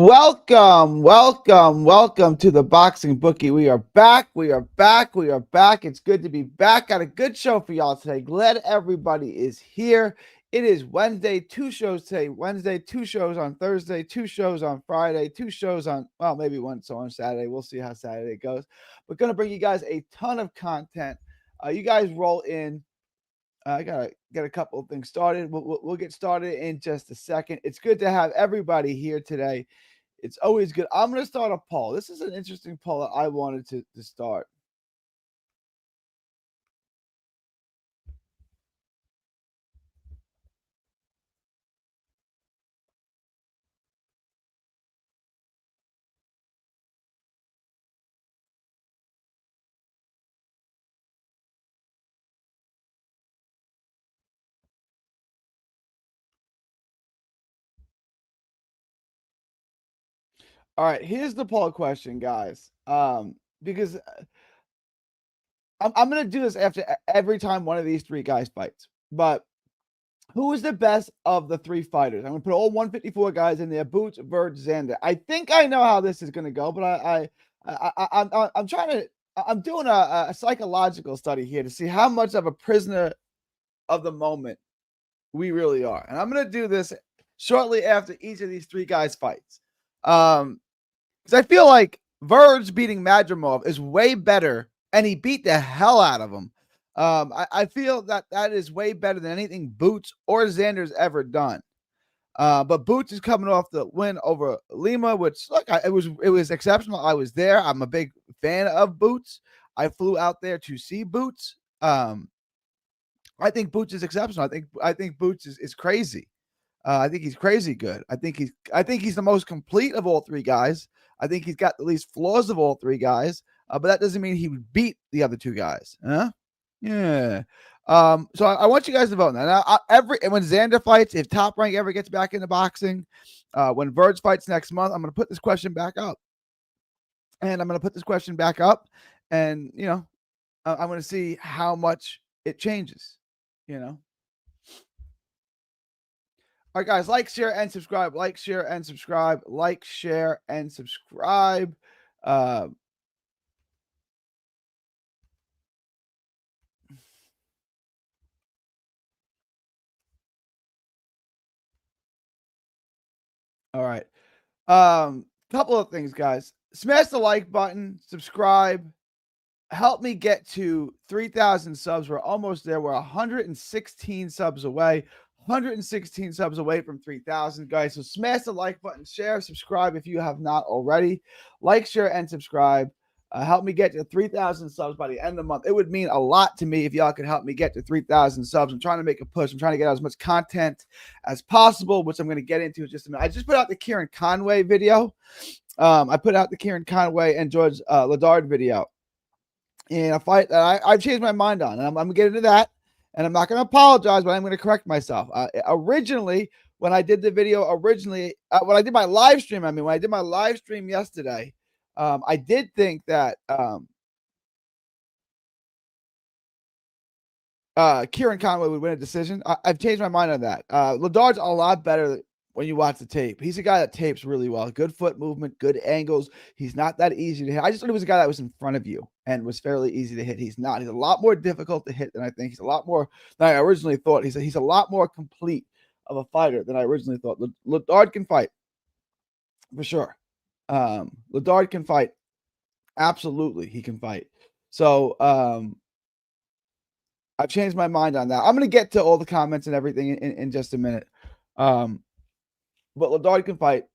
Welcome to the Boxing Bookie. We are back. It's good to be back. Got a good show for y'all today. Glad everybody is here. It is Wednesday, 2 shows today. Wednesday, 2 shows on Thursday, 2 shows on Friday, 2 shows on, well, maybe one show on Saturday. We'll see how Saturday goes. We're going to bring you guys a ton of content. You guys roll in. I gotta get a couple of things started. We'll get started in just a second. It's good to have everybody here today. It's always good. I'm going to start a poll. This is an interesting poll that I wanted to start. All right, here's the poll question, guys. Because I'm going to do this after every time one of these three guys fights. But who is the best of the three fighters? I'm going to put all 154 guys in there. Boots, Verge, Xander. I think I know how this is going to go, but I'm trying to. I'm doing a psychological study here to see how much of a prisoner of the moment we really are, and I'm going to do this shortly after each of these three guys fights. Because I feel like Verge beating Madrimov is way better, and he beat the hell out of him. I feel that is way better than anything Boots or Xander's ever done. But Boots is coming off the win over Lima, which look, it was exceptional. I was there. I'm a big fan of Boots. I flew out there to see Boots. I think Boots is exceptional. I think Boots is crazy. I think he's crazy good. I think he's the most complete of all three guys. I think he's got the least flaws of all three guys. But that doesn't mean he would beat the other two guys. Huh? Yeah. So I want you guys to vote now. When Xander fights, if Top Rank ever gets back into boxing, when Verge fights next month, I'm going to put this question back up. And I'm going to put this question back up, and I'm going to see how much it changes. All right, guys, like, share, and subscribe. Like, share, and subscribe. Like, share, and subscribe. All right. Couple of things, guys. Smash the like button, subscribe. Help me get to 3,000 subs. We're almost there. We're 116 subs away. 116 subs away from 3,000, guys. So smash the like button, share, subscribe if you have not already. Like, share, and subscribe. Help me get to 3,000 subs by the end of the month. It would mean a lot to me if y'all could help me get to 3,000 subs. I'm trying to make a push. I'm trying to get out as much content as possible, which I'm going to get into in just a minute. I just put out the Kieran Conway video. I put out the Kieran Conway and George Ladard video in a fight that I've changed my mind on. And I'm going to get into that. And I'm not going to apologize, but I'm going to correct myself. Originally, when I did the video, when I did my live stream, when I did my live stream yesterday, I did think that Kieran Conway would win a decision. I've changed my mind on that. Ladard's a lot better when you watch the tape. He's a guy that tapes really well. Good foot movement, good angles. He's not that easy to hit. I just thought he was a guy that was in front of you and was fairly easy to hit. He's not. He's a lot more difficult to hit than I think. He's a lot more than I originally thought. He's a lot more complete of a fighter than I originally thought. Ladard can fight for sure. Ladard can fight. Absolutely, he can fight. So I've changed my mind on that. I'm going to get to all the comments and everything in just a minute. But Ladard can fight.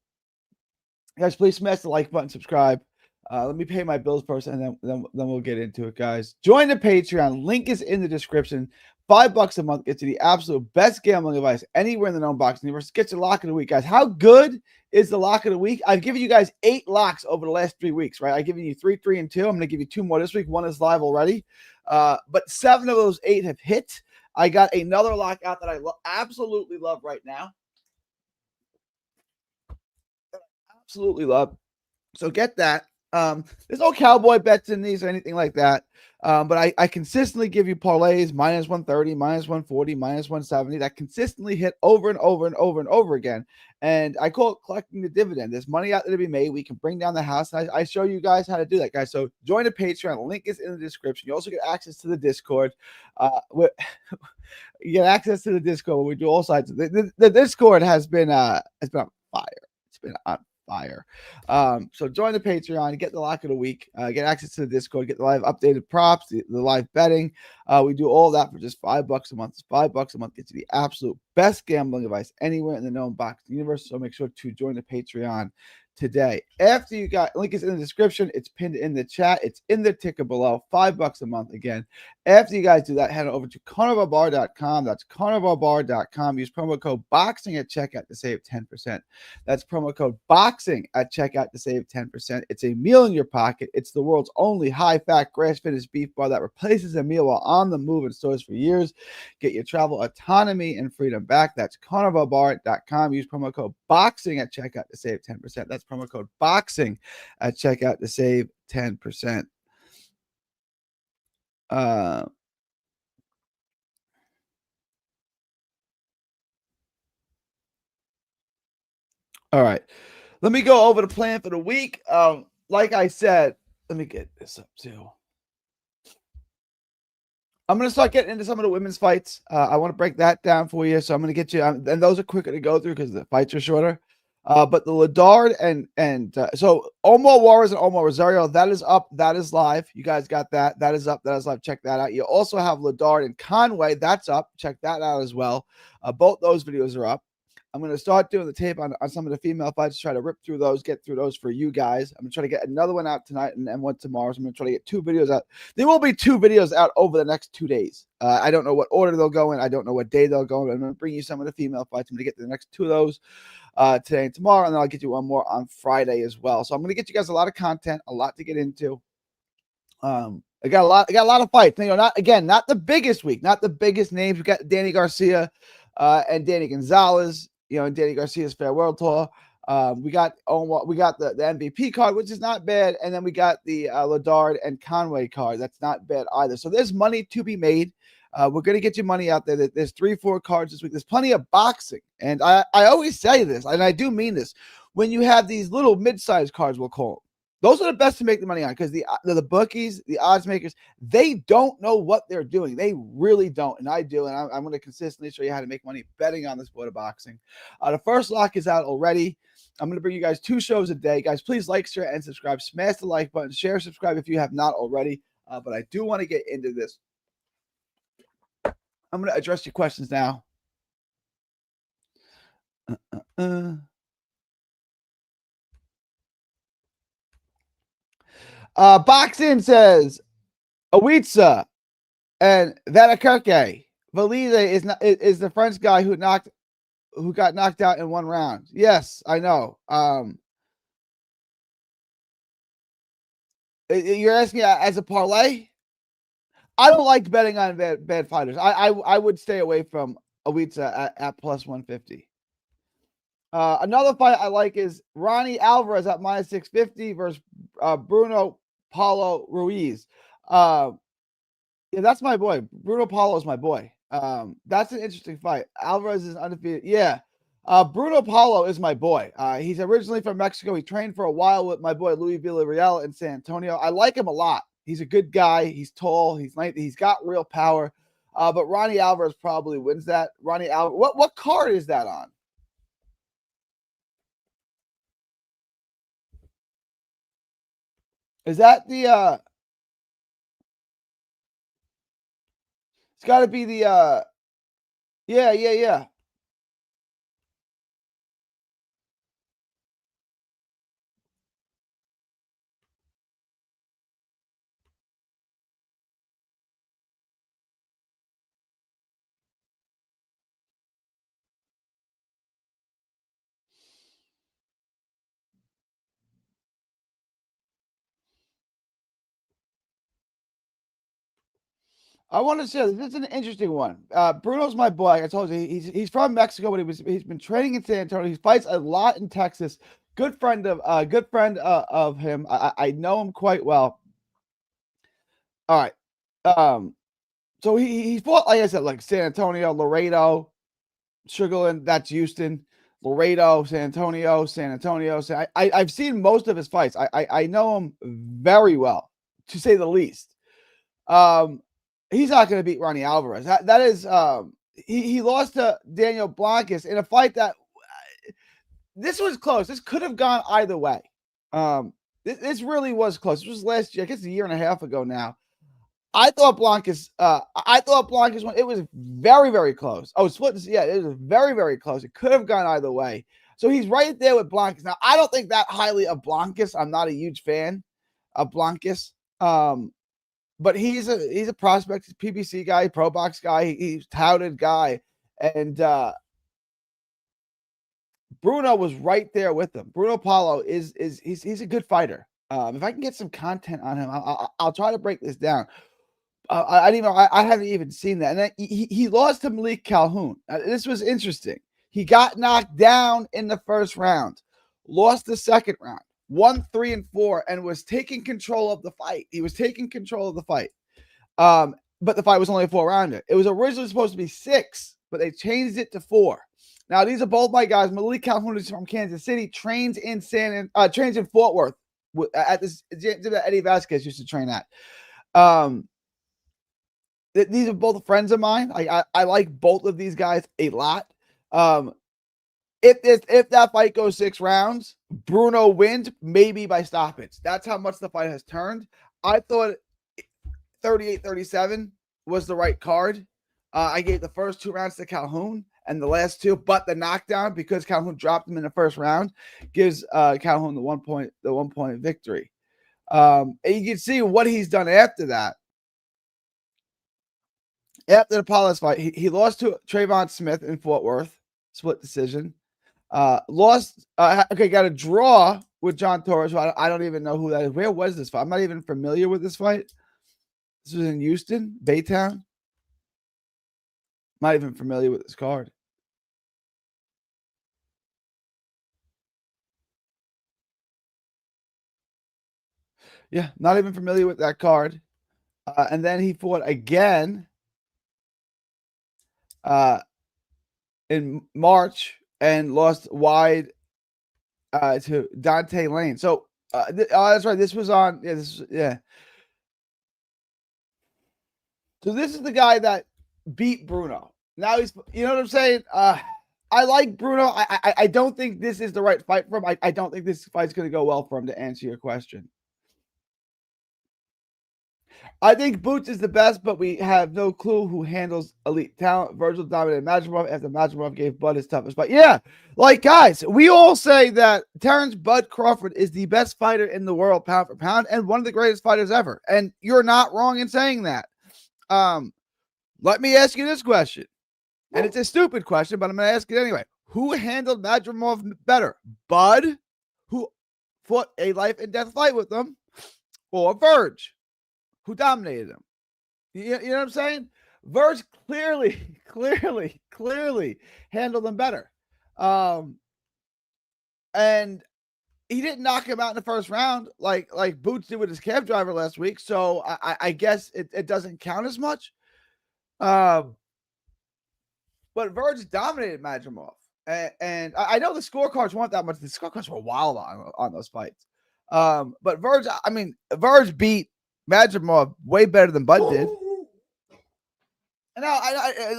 Guys, please smash the like button, subscribe. Let me pay my bills first, and then we'll get into it, guys. Join the Patreon. Link is in the description. $5 a month gets you the absolute best gambling advice anywhere in the known boxing universe. Gets your lock of the week, guys. How good is the lock of the week? I've given you guys 8 locks over the last 3 weeks, right? I've given you 3, 3, and 2. I'm going to give you 2 more this week. 1 is live already. But 7 of those 8 have hit. I got another lock out that I absolutely love right now. Absolutely love. So get that. There's no cowboy bets in these or anything like that. But I consistently give you parlays minus 130, minus 140, minus 170 that consistently hit over and over and over and over again. And I call it collecting the dividend. There's money out there to be made. We can bring down the house. And I show you guys how to do that, guys. So join the Patreon. The link is in the description. You also get access to the Discord. You get access to the Discord where we do all sides. The Discord has been on fire. It's been on fire. So join the Patreon, get the lock of the week, get access to the Discord, get the live updated props, the live betting. We do all that for just $5 a month. It's $5 a month gets you the absolute best gambling advice anywhere in the known boxing universe. So make sure to join the Patreon today. After you got, link is in the description, it's pinned in the chat, it's in the ticker below. $5 a month again. After you guys do that, head over to carnivalbar.com. That's carnivalbar.com. Use promo code BOXING at checkout to save 10%. That's promo code BOXING at checkout to save 10%. It's a meal in your pocket. It's the world's only high-fat, grass-finished beef bar that replaces a meal while on the move in stores for years. Get your travel autonomy and freedom back. That's carnivalbar.com. Use promo code BOXING at checkout to save 10%. That's promo code BOXING at checkout to save 10%. All right. Let me go over the plan for the week. Like I said, let me get this up too. I'm going to start getting into some of the women's fights. I want to break that down for you. So I'm going to get you, and those are quicker to go through because the fights are shorter. But the Ladard and so Omar Juarez and Omar Rosario, that is up. That is live. You guys got that. That is up. That is live. Check that out. You also have Ladard and Conway. That's up. Check that out as well. Both those videos are up. I'm going to start doing the tape on some of the female fights, try to rip through those, get through those for you guys. I'm going to try to get another one out tonight and one tomorrow. So I'm going to try to get 2 videos out. There will be 2 videos out over the next 2 days. I don't know what order they'll go in. I don't know what day they'll go in. I'm going to bring you some of the female fights. I'm going to get to the next 2 of those today and tomorrow, and then I'll get you one more on Friday as well. So I'm going to get you guys a lot of content, a lot to get into. I got a lot of fights. You know, not the biggest week, not the biggest names. We got Danny Garcia and Danny Gonzalez. You know, and Danny Garcia's farewell tour. We got the MVP card, which is not bad, and then we got the Ladard and Conway card. That's not bad either. So there's money to be made. We're going to get you money out there. There's 3-4 cards this week. There's plenty of boxing. And I always say this, and I do mean this. When you have these little mid-sized cards, we'll call them, those are the best to make the money on because the bookies, the odds makers, they don't know what they're doing. They really don't. And I do. And I'm going to consistently show you how to make money betting on the sport of boxing. The first lock is out already. I'm going to bring you guys 2 shows a day. Guys, please like, share, and subscribe. Smash the like button. Share, subscribe if you have not already. But I do want to get into this. I'm going to address your questions now. Boxing says Awitsa and Vanakerke. Valide is the French guy who got knocked out in 1 round. Yes, I know. You're asking as a parlay? I don't like betting on bad fighters. I would stay away from Awitsa at plus 150. Another fight I like is Ronnie Alvarez at minus 650 versus Bruno Paulo Ruiz. Yeah, that's my boy. Bruno Paulo is my boy. That's an interesting fight. Alvarez is undefeated. Yeah. Bruno Paulo is my boy. He's originally from Mexico. He trained for a while with my boy Louis Villarreal in San Antonio. I like him a lot. He's a good guy. He's tall. He's got real power. But Ronnie Alvarez probably wins that. Ronnie Alvarez. What card is that on? Is that the it's got to be the yeah. I want to say this is an interesting one. Bruno's my boy. Like I told you, he's from Mexico, but he's been training in San Antonio. He fights a lot in Texas. Good friend of him. I know him quite well. All right. So he fought, like I said, like San Antonio, Laredo, Sugarland, that's Houston, Laredo, San Antonio, San Antonio. I've seen most of his fights. I know him very well, to say the least. He's not going to beat Ronnie Alvarez. That is he lost to Daniel Blancas in a fight that this was close. This could have gone either way. This really was close. This was last year, I guess a year and a half ago now. I thought Blancas won. It was very, very close. Oh, split. Yeah, it was very, very close. It could have gone either way. So he's right there with Blancas. Now, I don't think that highly of Blancas. I'm not a huge fan of Blancas. But he's a prospect, he's a PBC guy, pro box guy, he's touted guy. And Bruno was right there with him. Bruno Paulo he's a good fighter. If I can get some content on him, I'll try to break this down. I haven't even seen that. And then he lost to Malik Calhoun. This was interesting. He got knocked down in the first round, lost the second round, won 3 and 4, and was taking control of the fight. He was taking control of the fight. But the fight was only a 4-rounder. It was originally supposed to be 6, but they changed it to 4. Now, these are both my guys. Malik Calhoun is from Kansas City, trains in Fort Worth at this gym that Eddie Vasquez used to train at. These are both friends of mine. I like both of these guys a lot. If that fight goes 6 rounds, Bruno wins, maybe by stoppage. That's how much the fight has turned. I thought 38-37 was the right card. I gave the first 2 rounds to Calhoun and the last 2, but the knockdown, because Calhoun dropped him in the first round, gives Calhoun the 1 point victory. And you can see what he's done after that. After the Paulus fight, he lost to Trayvon Smith in Fort Worth, split decision. Got a draw with John Torres, who I don't even know who that is. Where was this fight? I'm not even familiar with this fight. This was in Houston, Baytown. Not even familiar with this card. Yeah, not even familiar with that card. And then he fought again in March and lost wide to Dante Lane. So that's right. This was on. Yeah. So this is the guy that beat Bruno. Now he's, you know what I'm saying? I like Bruno. I don't think this is the right fight for him. I don't think this fight's going to go well for him, to answer your question. I think Boots is the best, but we have no clue who handles elite talent. Virgil dominated Madrimov after Madrimov gave Bud his toughest fight. Yeah, like, guys, we all say that Terrence Bud Crawford is the best fighter in the world, pound for pound, and one of the greatest fighters ever. And you're not wrong in saying that. Let me ask you this question. And it's a stupid question, but I'm going to ask it anyway. Who handled Madrimov better? Bud, who fought a life and death fight with him, or Verge, who dominated him? You know what I'm saying? Verge clearly handled him better. And he didn't knock him out in the first round like Boots did with his cab driver last week. So I guess it doesn't count as much. But Verge dominated Madrimov. And I know the scorecards weren't that much. The scorecards were wild on those fights. But Verge beat Madrimov way better than Bud did. And now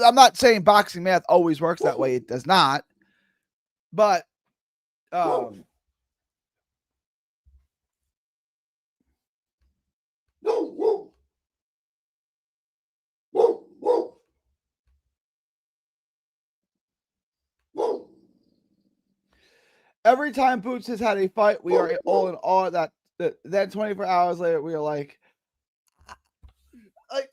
I'm not saying boxing math always works that way. It does not. But every time Boots has had a fight, we are all in awe that then 24 hours later, we are like,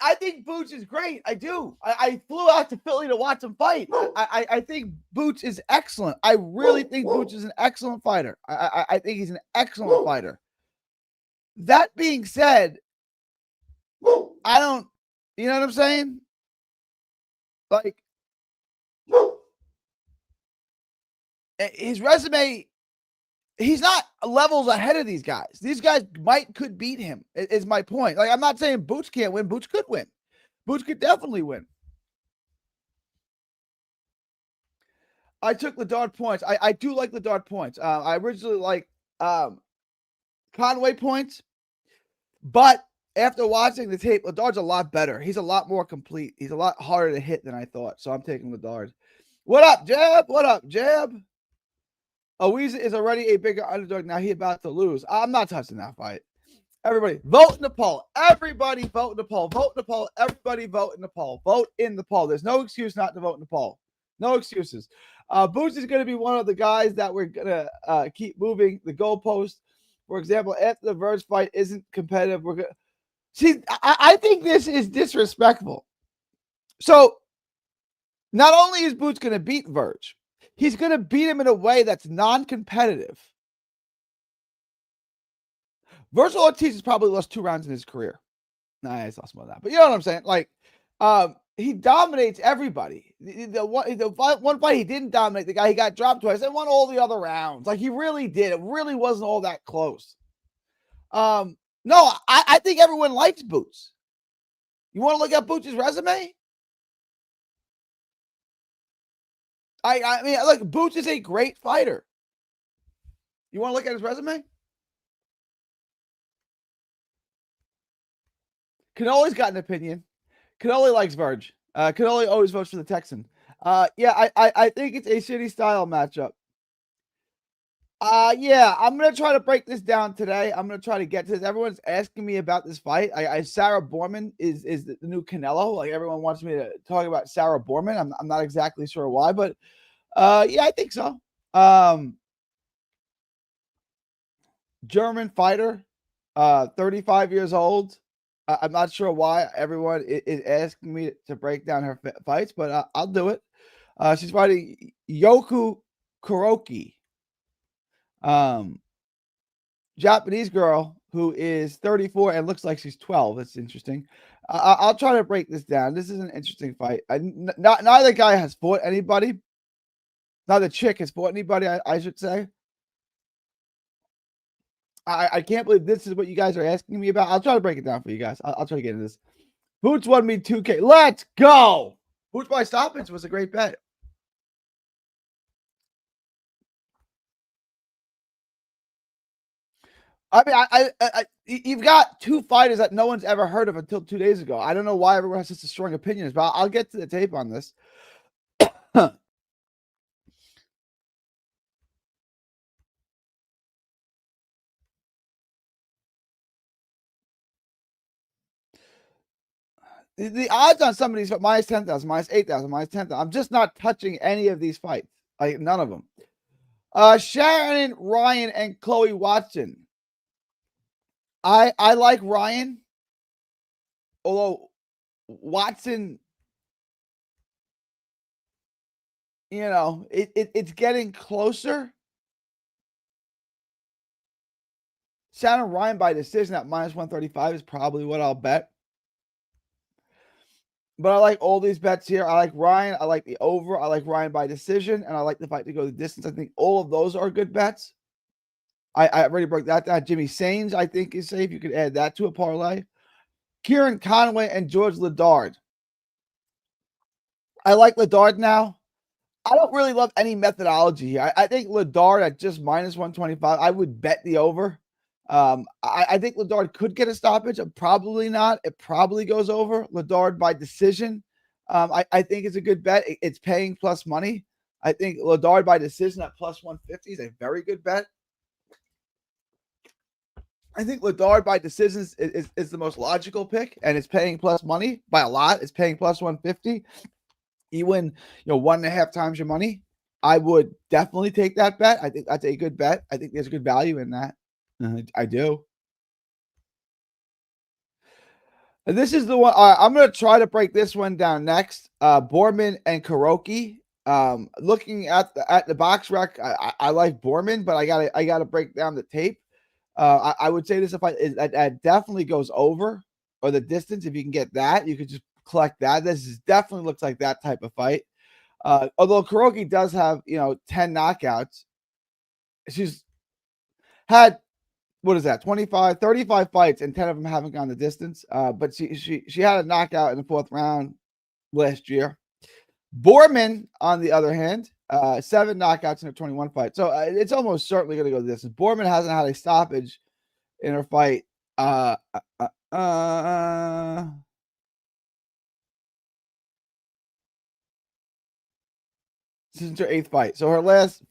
I think Boots is great. I do. I flew out to Philly to watch him fight. I think Boots is excellent. I really think Boots is an excellent fighter. I think he's an excellent fighter. That being said, I don't, you know what I'm saying? Like, his resume he's not levels ahead of these guys. These guys could beat him, is my point. Like, I'm not saying Boots can't win. Boots could win. Boots could definitely win. I took Ledard points. I do like Ledard points. I originally like Conway points, but after watching the tape, Ledard's a lot better. He's a lot more complete. He's a lot harder to hit than I thought. So I'm taking Ledard. What up, Jab? What up, Jab? Owiza is already a bigger underdog. Now he's about to lose. I'm not touching that fight. Everybody, vote in the poll. Everybody vote in the poll. Vote in the poll. Everybody vote in the poll. Vote in the poll. There's no excuse not to vote in the poll. No excuses. Boots is going to be one of the guys that we're going to keep moving the goalpost. For example, after the Verge fight isn't competitive, we're going to see. I think this is disrespectful. So not only is Boots going to beat Verge, he's going to beat him in a way that's non-competitive. Vergil Ortiz has probably lost 2 rounds in his career. Nah, he's lost more than that. But you know what I'm saying? Like, he dominates everybody. The one fight he didn't dominate the guy. He got dropped twice and won all the other rounds. Like, he really did. It really wasn't all that close. No, I think everyone likes Boots. You want to look at Boots' resume? I mean, look, Boots is a great fighter. You want to look at his resume? Canoli's got an opinion. Canoli likes Verge. Canoli always votes for the Texan. Yeah, I think it's a shitty style matchup. Yeah, I'm gonna try to break this down today. I'm gonna try to get to this. Everyone's asking me about this fight. Sarah Borman is the new Canelo. Like, everyone wants me to talk about Sarah Borman. I'm not exactly sure why, but yeah, I think so. German fighter, 35 years old. I'm not sure why everyone is asking me to break down her fights, but I'll do it. She's fighting Yoku Kuroki, Japanese girl who is 34 and looks like she's 12. That's interesting. I'll try to break this down. This is an interesting fight. Neither guy has fought anybody. Neither chick has fought anybody, I should say. I can't believe this is what you guys are asking me about. I'll try to break it down for you guys. I'll try to get into this. Boots won me 2K. Let's go. Boots by stoppage was a great bet. I mean, you've got 2 fighters that no one's ever heard of until 2 days ago. I don't know why everyone has such a strong opinions, but I'll get to the tape on this. The odds on some of these minus 10,000, minus 8,000, minus 10,000. I'm just not touching any of these fights. Like, none of them. Sharon Ryan and Chloe Watson. I like Ryan, although Watson, you know, it's getting closer. Sharon Ryan by decision at minus 135 is probably what I'll bet. But I like all these bets here. I like Ryan. I like the over. I like Ryan by decision. And I like the fight to go the distance. I think all of those are good bets. I already broke that down. Jimmy Sains, I think, is safe. You could add that to a parlay. Kieran Conway and George Ledard. I like Ledard now. I don't really love any methodology here. I think Ledard at just minus 125, I would bet the over. I think Ledard could get a stoppage. Probably not. It probably goes over. Ledard by decision. I think it's a good bet. It's paying plus money. I think Ledard by decision at plus 150 is a very good bet. I think Ledard by decisions is the most logical pick, and it's paying plus money by a lot. It's paying plus 150. You win, 1.5 times your money. I would definitely take that bet. I think that's a good bet. I think there's good value in that. I do. And this is the one. I'm going to try to break this one down next. Borman and Kuroki. Looking at the box rec, I like Borman, but I gotta break down the tape. I would say this fight definitely goes over, or the distance. If you can get that, you could just collect that. This definitely looks like that type of fight. Although Kuroki does have 10 knockouts, she's had, what is that, 25, 35 fights, and 10 of them haven't gone the distance. But she had a knockout in the 4th round last year. Borman, on the other hand, 7 knockouts in her 21 fights. So it's almost certainly going to go the distance. Borman hasn't had a stoppage in her fight. This is her 8th fight. So her last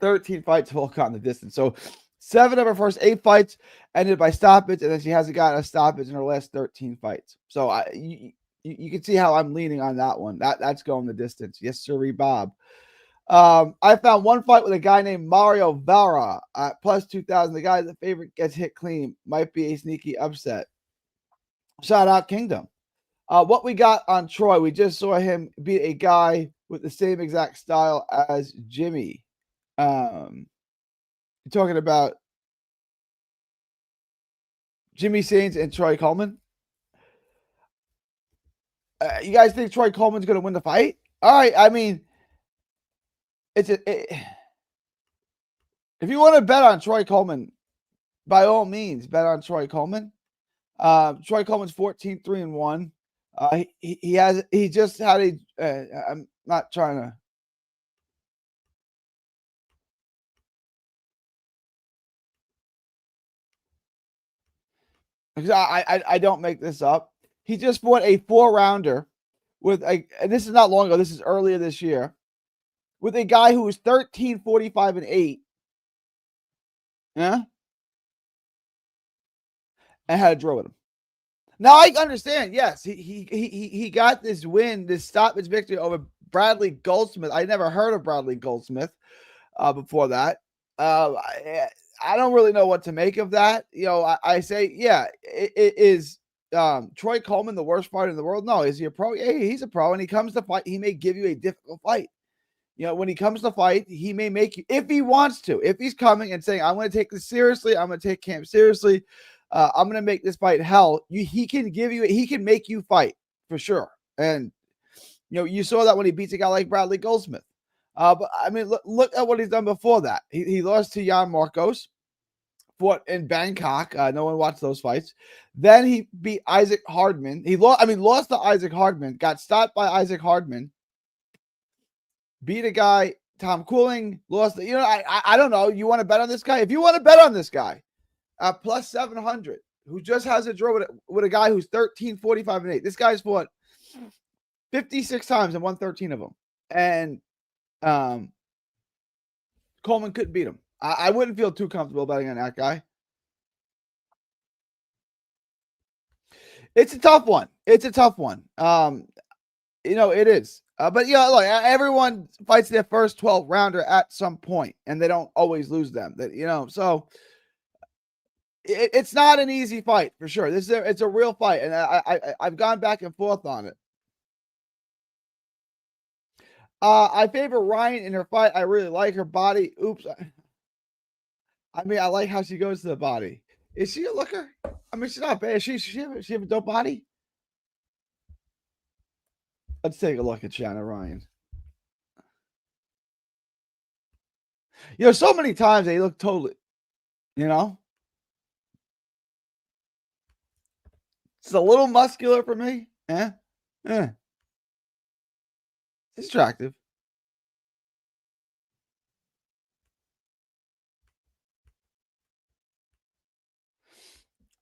13 fights have all gone the distance. So 7 of her first 8 fights ended by stoppage, and then she hasn't gotten a stoppage in her last 13 fights. So you can see how I'm leaning on that one. That's going the distance. Yes, sir, Bob. I found one fight with a guy named Mario Vara at plus 2,000. The guy, the favorite, gets hit clean. Might be a sneaky upset. Shout out Kingdom. What we got on Troy, we just saw him beat a guy with the same exact style as Jimmy. You're talking about Jimmy Sains and Troy Coleman. You guys think Troy Coleman's going to win the fight? All right. I mean, if you want to bet on Troy Coleman, by all means, bet on Troy Coleman. Troy Coleman's 14-3-1. He just had I'm not trying to. Because I don't make this up. He just fought a 4-rounder with and this is not long ago. This is earlier this year, with a guy who was 13-45-8. Yeah. And had a draw with him. Now I understand. Yes, he got this win, this stoppage victory over Bradley Goldsmith. I never heard of Bradley Goldsmith before that. I don't really know what to make of that. You know, I say, yeah, it is Troy Coleman the worst fighter in the world? No. Is he a pro? Yeah, he's a pro. And he comes to fight, he may give you a difficult fight. You know, when he comes to fight, he may make you, if he wants to, if he's coming and saying, I'm going to take this seriously, I'm going to take camp seriously, I'm going to make this fight hell. He can give you, he can make you fight for sure. And, you know, you saw that when he beats a guy like Bradley Goldsmith. But I mean, look at what he's done before that. He lost to Jan Marcos, fought in Bangkok. No one watched those fights. Then he beat Isaac Hardman. Lost to Isaac Hardman, got stopped by Isaac Hardman, beat a guy, Tom Cooling, lost. You know, I don't know. You want to bet on this guy? If you want to bet on this guy, plus 700, who just has a draw with a guy who's 13-45-8. This guy's fought 56 times and won 13 of them. And Coleman couldn't beat him. I wouldn't feel too comfortable betting on that guy. It's a tough one. You know, it is. But yeah, look, everyone fights their first 12 rounder at some point, and they don't always lose them. That, you know, so it's not an easy fight for sure. It's a real fight, and I've gone back and forth on it. I favor Ryan in her fight. I really like her body. Oops. I mean, I like how she goes to the body. Is she a looker? I mean, she's not bad. She have a dope body? Let's take a look at Shanna Ryan. You know, so many times they look totally, you know? It's a little muscular for me. It's attractive.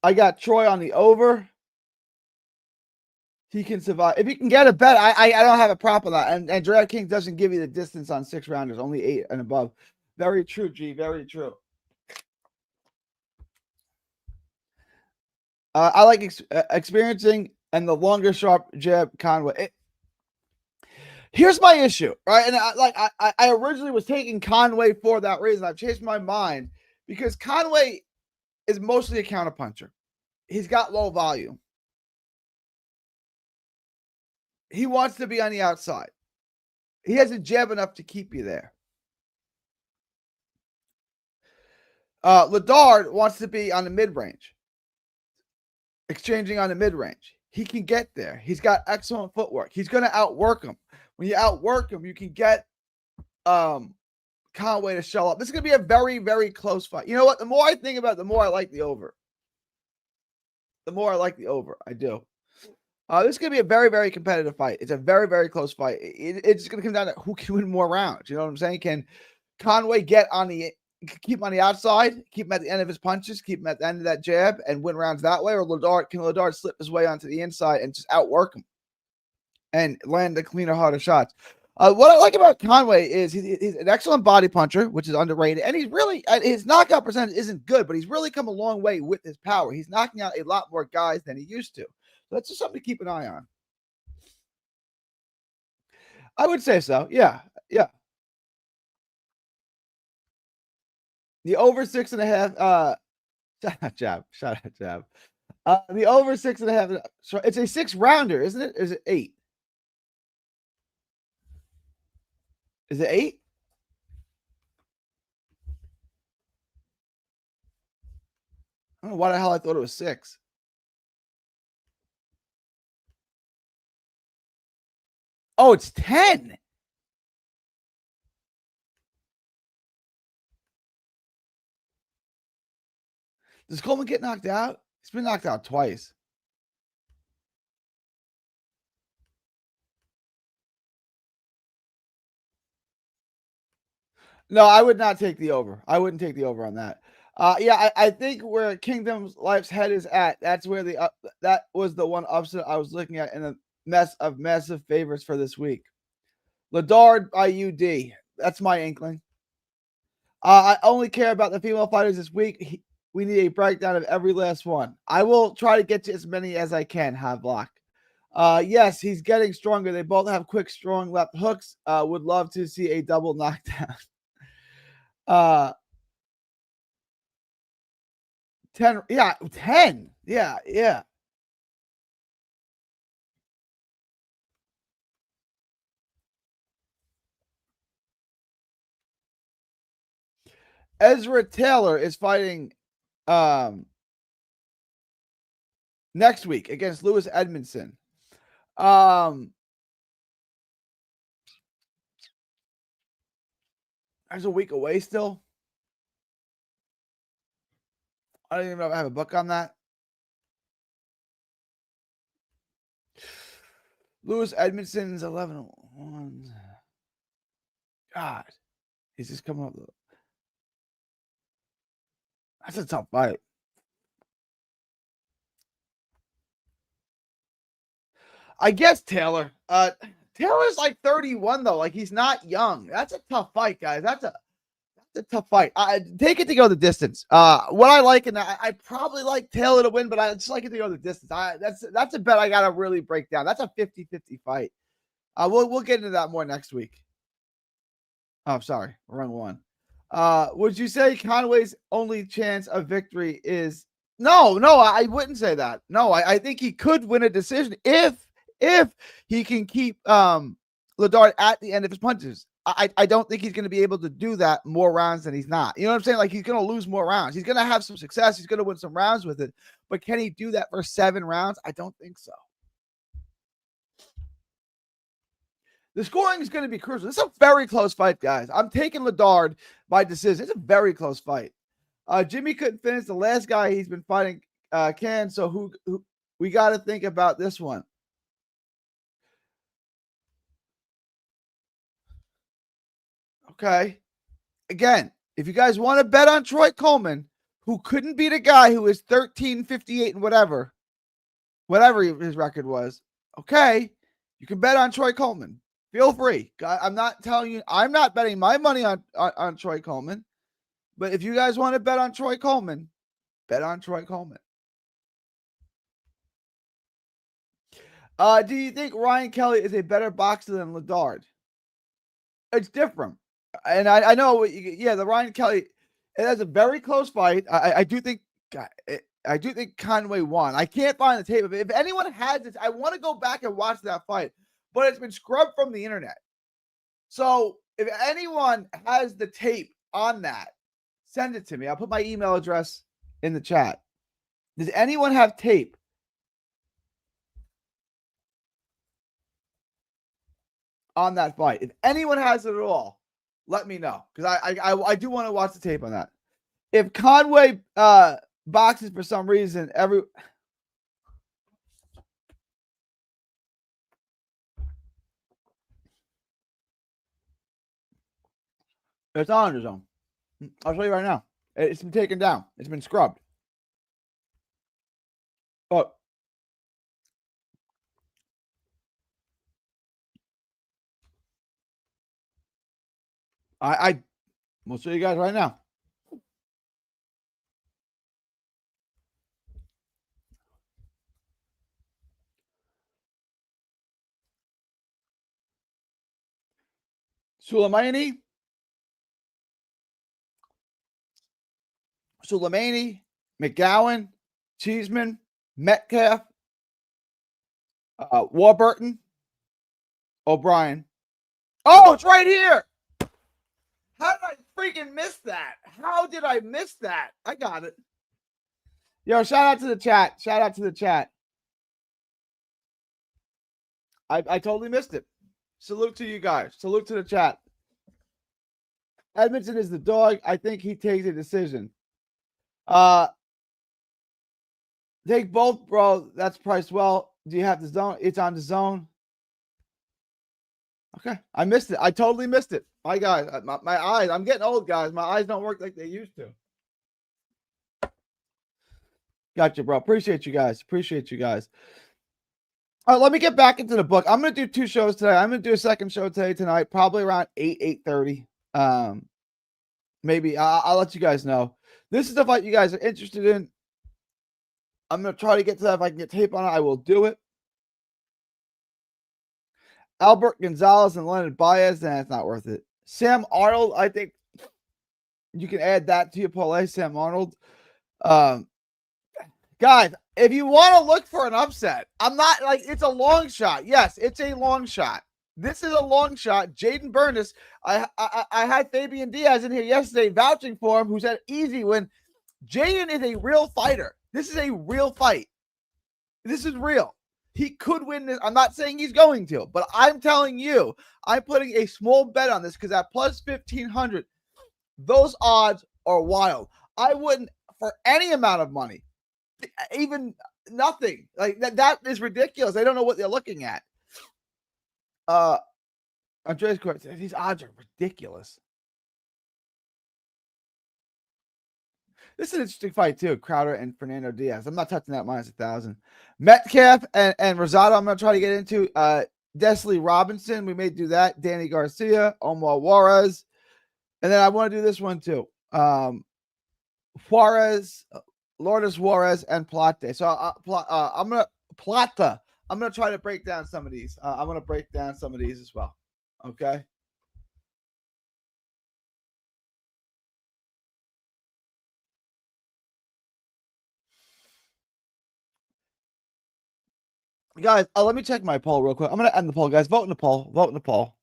I got Troy on the over. He can survive. If he can get a bet, I don't have a prop on that. And DraftKings doesn't give you the distance on 6 rounders, only 8 and above. Very true, G. Very true. I like experiencing and the longer sharp jab Conway. Here's my issue, right? And I originally was taking Conway for that reason. I've changed my mind because Conway is mostly a counterpuncher. He's got low volume. He wants to be on the outside. He has a jab enough to keep you there. Ledard wants to be on the mid-range, exchanging on the mid-range. He can get there. He's got excellent footwork. He's going to outwork him. When you outwork him, you can get Conway to show up. This is going to be a very, very close fight. You know what? The more I think about it, the more I like the over. The more I like the over. I do. This is going to be a very, very competitive fight. It's a very, very close fight. It's going to come down to who can win more rounds. You know what I'm saying? Can Conway keep him on the outside, keep him at the end of his punches, keep him at the end of that jab, and win rounds that way? Or can Ladard slip his way onto the inside and just outwork him and land the cleaner, harder shots? What I like about Conway is he's an excellent body puncher, which is underrated. And he's really, his knockout percentage isn't good, but he's really come a long way with his power. He's knocking out a lot more guys than he used to. So that's just something to keep an eye on. I would say so. Yeah. Yeah. The over 6.5. Shout out Jab. Shout out Jab. The over 6.5. It's a 6-rounder, isn't it? Or is it 8? Is it 8? I don't know why the hell I thought it was 6. Oh, it's 10. Does Coleman get knocked out? He's been knocked out twice. No, I would not take the over. I wouldn't take the over on that. Yeah, I think where Kingdom's Life's head is at, that's where that was the one upset I was looking at in a mess of massive favorites for this week. Ladard by UD. That's my inkling. I only care about the female fighters this week. We need a breakdown of every last one. I will try to get to as many as I can, Havlock. Yes, he's getting stronger. They both have quick, strong left hooks. Would love to see a double knockdown. 10. Yeah, 10. Yeah. Ezra Taylor is fighting next week against Lewis Edmondson. There's a week away still. I don't even know if I have a book on that. Lewis Edmondson's 11-1. God, he's just coming up. That's a tough fight. I guess Taylor. Taylor's like 31 though. Like he's not young. That's a tough fight, guys. That's a tough fight. Take it to go the distance. What I like, and I probably like Taylor to win, but I just like it to go the distance. That's a bet I gotta really break down. That's a 50-50 fight. We'll get into that more next week. Oh, sorry, wrong one. Would you say Conway's only chance of victory is no? I wouldn't say that. No, I think he could win a decision if he can keep Ladard at the end of his punches. I don't think he's going to be able to do that more rounds than he's not. You know what I'm saying? Like he's going to lose more rounds. He's going to have some success. He's going to win some rounds with it. But can he do that for 7 rounds? I don't think so. The scoring is going to be crucial. This is a very close fight, guys. I'm taking Ladard by decision. It's a very close fight. Jimmy couldn't finish. The last guy he's been fighting can. So who we got to think about this one. Okay. Again, if you guys want to bet on Troy Coleman, who couldn't beat a guy who is 13-58 and whatever his record was, okay, you can bet on Troy Coleman. Feel free. I'm not telling you, I'm not betting my money on Troy Coleman. But if you guys want to bet on Troy Coleman, bet on Troy Coleman. Do you think Ryan Kelly is a better boxer than Ladard? It's different. And I know, yeah, the Ryan Kelly, it has a very close fight. I do think Conway won. I can't find the tape of it. If anyone has it, I want to go back and watch that fight, but it's been scrubbed from the internet. So if anyone has the tape on that, send it to me. I'll put my email address in the chat. Does anyone have tape on that fight? If anyone has it at all, let me know, because I do want to watch the tape on that. If Conway boxes for some reason, it's on his own. I'll show you right now. It's been taken down. It's been scrubbed. Oh. We'll show you guys right now. Suleimani, McGowan, Cheeseman, Metcalf, Warburton, O'Brien. Oh, it's right here. How did I freaking miss that? How did I miss that? I got it. Yo, shout out to the chat. Shout out to the chat. I totally missed it. Salute to you guys. Salute to the chat. Edmondson is the dog. I think he takes a decision. Take both, bro. That's priced well. Do you have the zone? It's on the zone. Okay. I missed it. I totally missed it. My guys, my eyes. I'm getting old, guys. My eyes don't work like they used to. Gotcha, bro. Appreciate you guys. Appreciate you guys. All right, let me get back into the book. I'm going to do 2 shows today. I'm going to do a second show tonight, probably around 8:30. Maybe I'll let you guys know. This is the fight you guys are interested in. I'm going to try to get to that. If I can get tape on it, I will do it. Albert Gonzalez and Leonard Baez, it's not worth it. Sam Arnold, I think you can add that to your parlay. Sam Arnold. Guys, if you want to look for an upset, I'm not like it's a long shot. Yes, it's a long shot. This is a long shot. Jaden Burness. I had Fabian Diaz in here yesterday vouching for him, who said easy win. Jaden is a real fighter. This is a real fight. This is real. He could win this. I'm not saying he's going to, but I'm telling you, I'm putting a small bet on this because at plus 1,500, those odds are wild. I wouldn't for any amount of money, even nothing. Like that is ridiculous. They don't know what they're looking at. Andreas Court says these odds are ridiculous. This is an interesting fight too. Crowder and Fernando Diaz. I'm not touching that minus 1,000. Metcalf and Rosado. I'm gonna try to get into. Desley Robinson. We may do that. Danny Garcia, Omar Juarez, and then I want to do this one too. Juarez, Lourdes Juarez, and Plata. So I'm gonna Plata. I'm gonna try to break down some of these. I'm gonna break down some of these as well. Okay. Guys, let me check my poll real quick. I'm gonna end the poll, guys. Vote in the poll. Vote in the poll.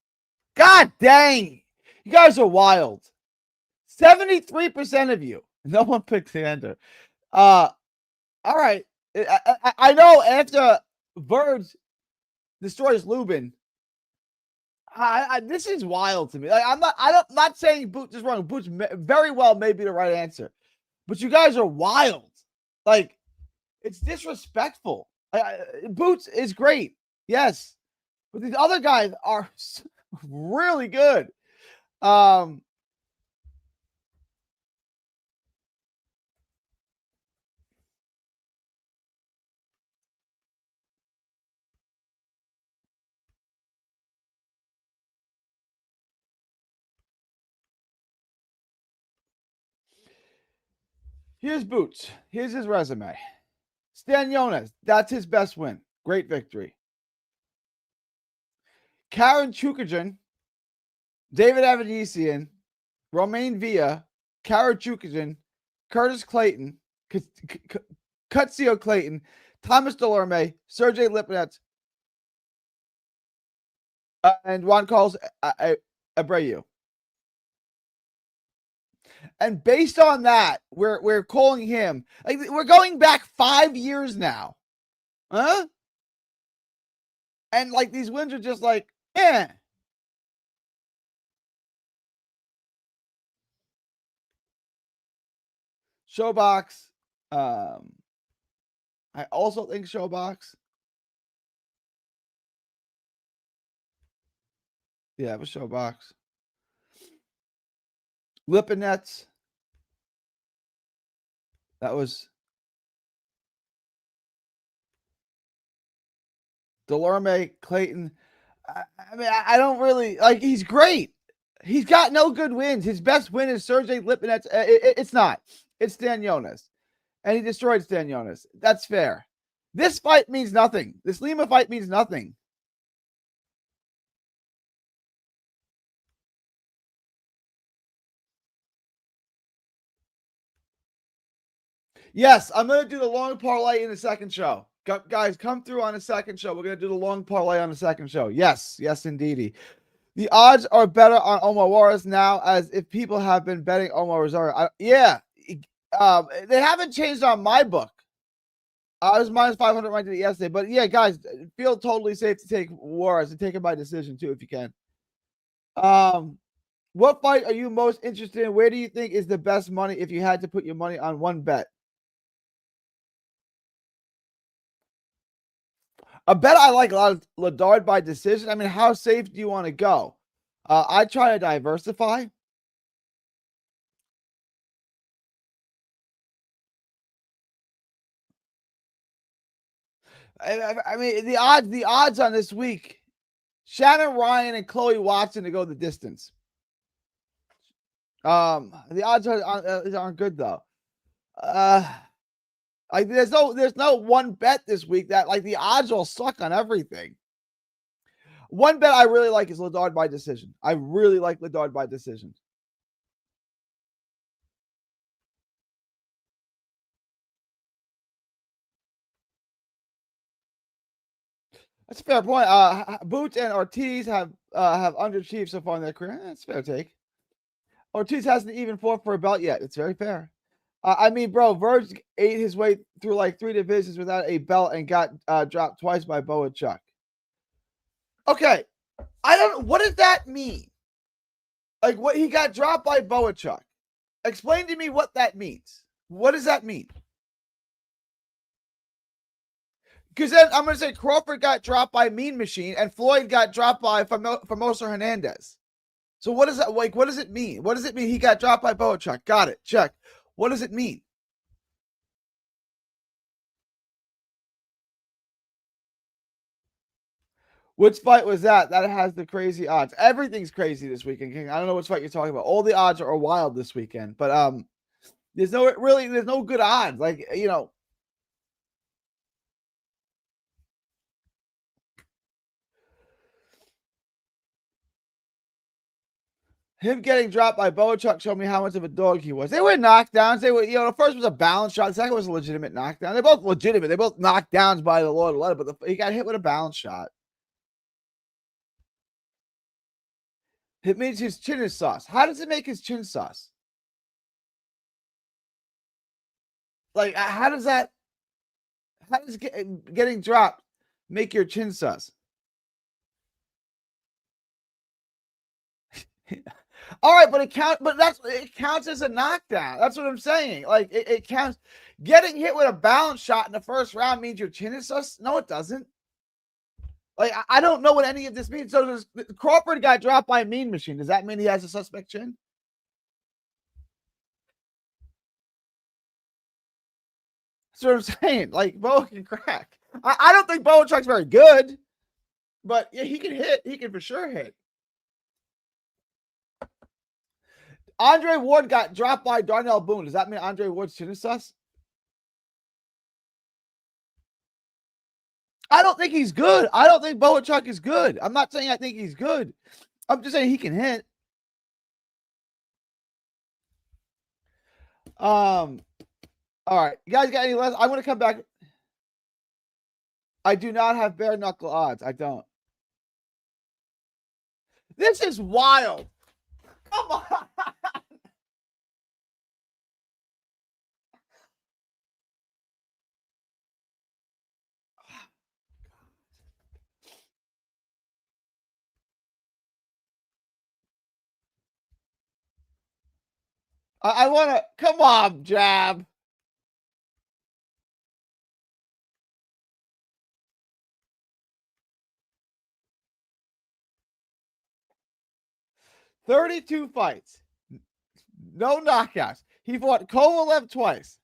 God dang, you guys are wild. 73% of you. No one picked Xander. All right. I know after Verge destroys Lubin. This is wild to me. Like I'm not saying Boots is wrong. Boots very well may be the right answer, but you guys are wild. Like it's disrespectful. Boots is great, yes, but these other guys are really good. Here's Boots. Here's his resume. Staniones, that's his best win. Great victory. Karen Chukajan, David Avedisian, Romain Villa, Karen Chukajan, Curtis Clayton, Cutsio Clayton, Thomas Delorme, Sergey Lipinets, and Juan Carlos Abreu. And based on that, we're calling him. Like we're going back 5 years now. Huh? And like these wins are just like, Showbox. I also think Showbox. Yeah, it was Showbox. Lipinets. That was Delorme, Clayton. I mean, I don't really like. He's great. He's got no good wins. His best win is Sergey Lipinets. It's not. It's Stan Jonas, and he destroyed Stan Jonas. That's fair. This fight means nothing. This Lima fight means nothing. Yes, I'm gonna do the long parlay in the second show. Guys, come through on the second show. We're gonna do the long parlay on the second show. Yes, indeedy. The odds are better on Omar Juarez now, as if people have been betting Omar Rosario. They haven't changed on my book. I was minus 500 when I did it yesterday. But yeah, guys, feel totally safe to take Juarez and take it by decision too if you can. What fight are you most interested in? Where do you think is the best money if you had to put your money on one bet? A bet I like a lot of Ledard by decision. I mean, how safe do you want to go? I try to diversify. I mean, the odds on this week, Shannon Ryan and Chloe Watson to go the distance. The odds aren't good though. Like there's no one bet this week that like the odds will suck on everything. One bet I really like is Ledard by decision. I really like Ledard by decision. That's a fair point. Boots and Ortiz have underachieved so far in their career. That's a fair take. Ortiz hasn't even fought for a belt yet. It's very fair. I mean, bro, Verge ate his way through like 3 divisions without a belt and got dropped twice by Boachuk. Okay, I don't. What does that mean? Like, what he got dropped by Boachuk? Explain to me what that means. What does that mean? Because then I'm going to say Crawford got dropped by Mean Machine and Floyd got dropped by Famoso Hernandez. So what does that like? What does it mean? What does it mean? He got dropped by Boachuk. Got it. Check. What does it mean? Which fight was that? That has the crazy odds. Everything's crazy this weekend, King. I don't know which fight you're talking about. All the odds are wild this weekend, but there's no good odds. Like him getting dropped by Boachuk showed me how much of a dog he was. They were knockdowns. They were, the first was a balance shot. The second was a legitimate knockdown. They're both legitimate. They both knockdowns by the Lord of Letter, but he got hit with a balance shot. It means his chin is sauce. How does it make his chin sauce? Like, how does getting dropped make your chin sauce? All right, but it counts as a knockdown. That's what I'm saying. Like it counts. Getting hit with a balance shot in the first round means your chin is sus. No, it doesn't. Like I don't know what any of this means. So Crawford got dropped by a Mean Machine. Does that mean he has a suspect chin? That's what I'm saying. Like Bo can crack. I don't think Boachuk's very good, but yeah, he can hit. He can for sure hit. Andre Ward got dropped by Darnell Boone. Does that mean Andre Ward's chin is sus? I don't think he's good. I don't think Boachuk is good. I'm not saying I think he's good. I'm just saying he can hit. All right. You guys got any less? I'm going to come back. I do not have bare knuckle odds. I don't. This is wild. Come on. I want to. Come on, Jab. "32 fights. No knockouts. He fought Kovalev twice.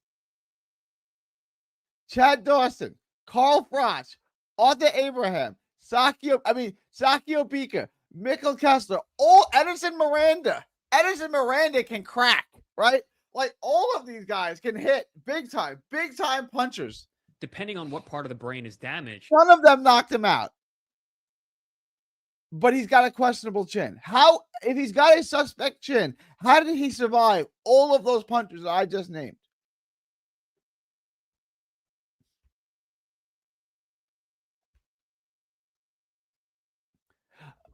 Chad Dawson, Carl Froch, Arthur Abraham, Sakio Bika, Mikkel Kessler, all Edison Miranda. Edison Miranda can crack, right? Like all of these guys can hit big time punchers. Depending on what part of the brain is damaged. None of them knocked him out. But he's got a questionable chin. How, if he's got a suspect chin, how did he survive all of those punches that I just named?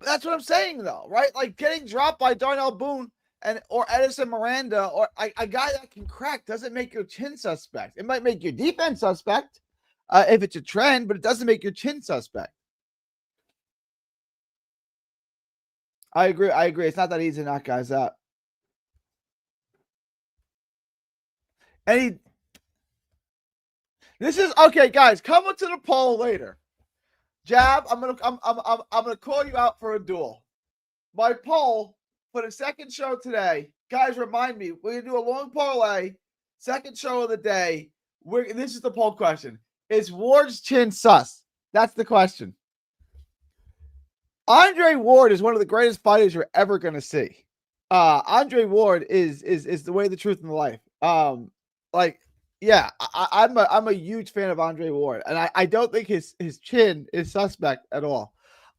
That's what I'm saying, though, right? Like getting dropped by Darnell Boone or Edison Miranda or a guy that can crack doesn't make your chin suspect. It might make your defense suspect if it's a trend, but it doesn't make your chin suspect. I agree. It's not that easy to knock guys out. This is okay, guys. Come to the poll later. Jab, I'm gonna call you out for a duel. My poll for the second show today, guys. Remind me, we're gonna do a long parlay. Second show of the day. This is the poll question: is Ward's chin sus? That's the question. Andre Ward is one of the greatest fighters you're ever gonna see. Andre Ward is the way, the truth, and the life. Yeah, I'm a huge fan of Andre Ward, and I don't think his chin is suspect at all.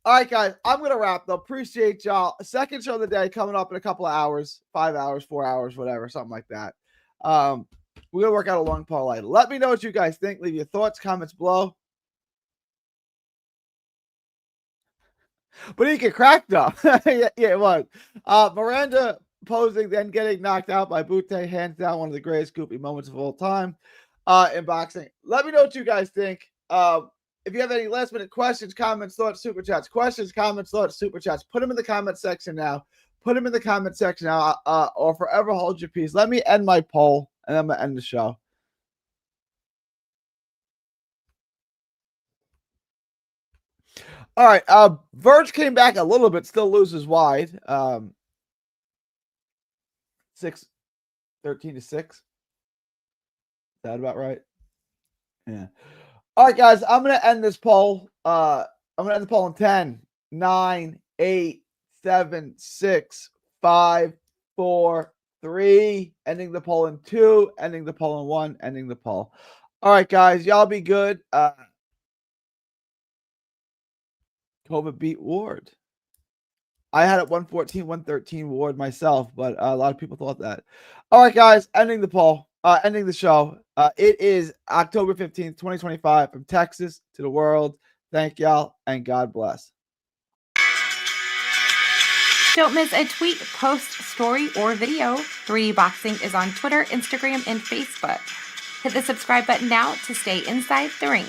All right, guys, I'm gonna wrap up. Appreciate y'all. Second show of the day coming up in a couple of hours, 5 hours, 4 hours, whatever, something like that. We're gonna work out a long parlay. Let me know what you guys think. Leave your thoughts, comments below. But he get cracked up. yeah, it was. Miranda posing, then getting knocked out by Butte, hands down one of the greatest goopy moments of all time in boxing. Let me know what you guys think. If you have any last minute questions, comments, thoughts, super chats, questions, comments, thoughts, super chats, put them in the comment section now. Put them in the comment section now, or forever hold your peace. Let me end my poll, and I'm gonna end the show. All right. Verge came back a little bit, still loses wide. 13-6. Is that about right? Yeah. All right, guys. I'm gonna end this poll. I'm gonna end the poll in 10, 9, 8, 7, 6, 5, 4, 3. Ending the poll in 2. Ending the poll in 1. Ending the poll. All right, guys. Y'all be good. Kova beat Ward. I had it 114, 113 Ward myself, but a lot of people thought that. All right, guys, ending the poll, ending the show. It is October 15th, 2025, from Texas to the world. Thank y'all, and God bless. Don't miss a tweet, post, story, or video. 3D Boxing is on Twitter, Instagram, and Facebook. Hit the subscribe button now to stay inside the ring.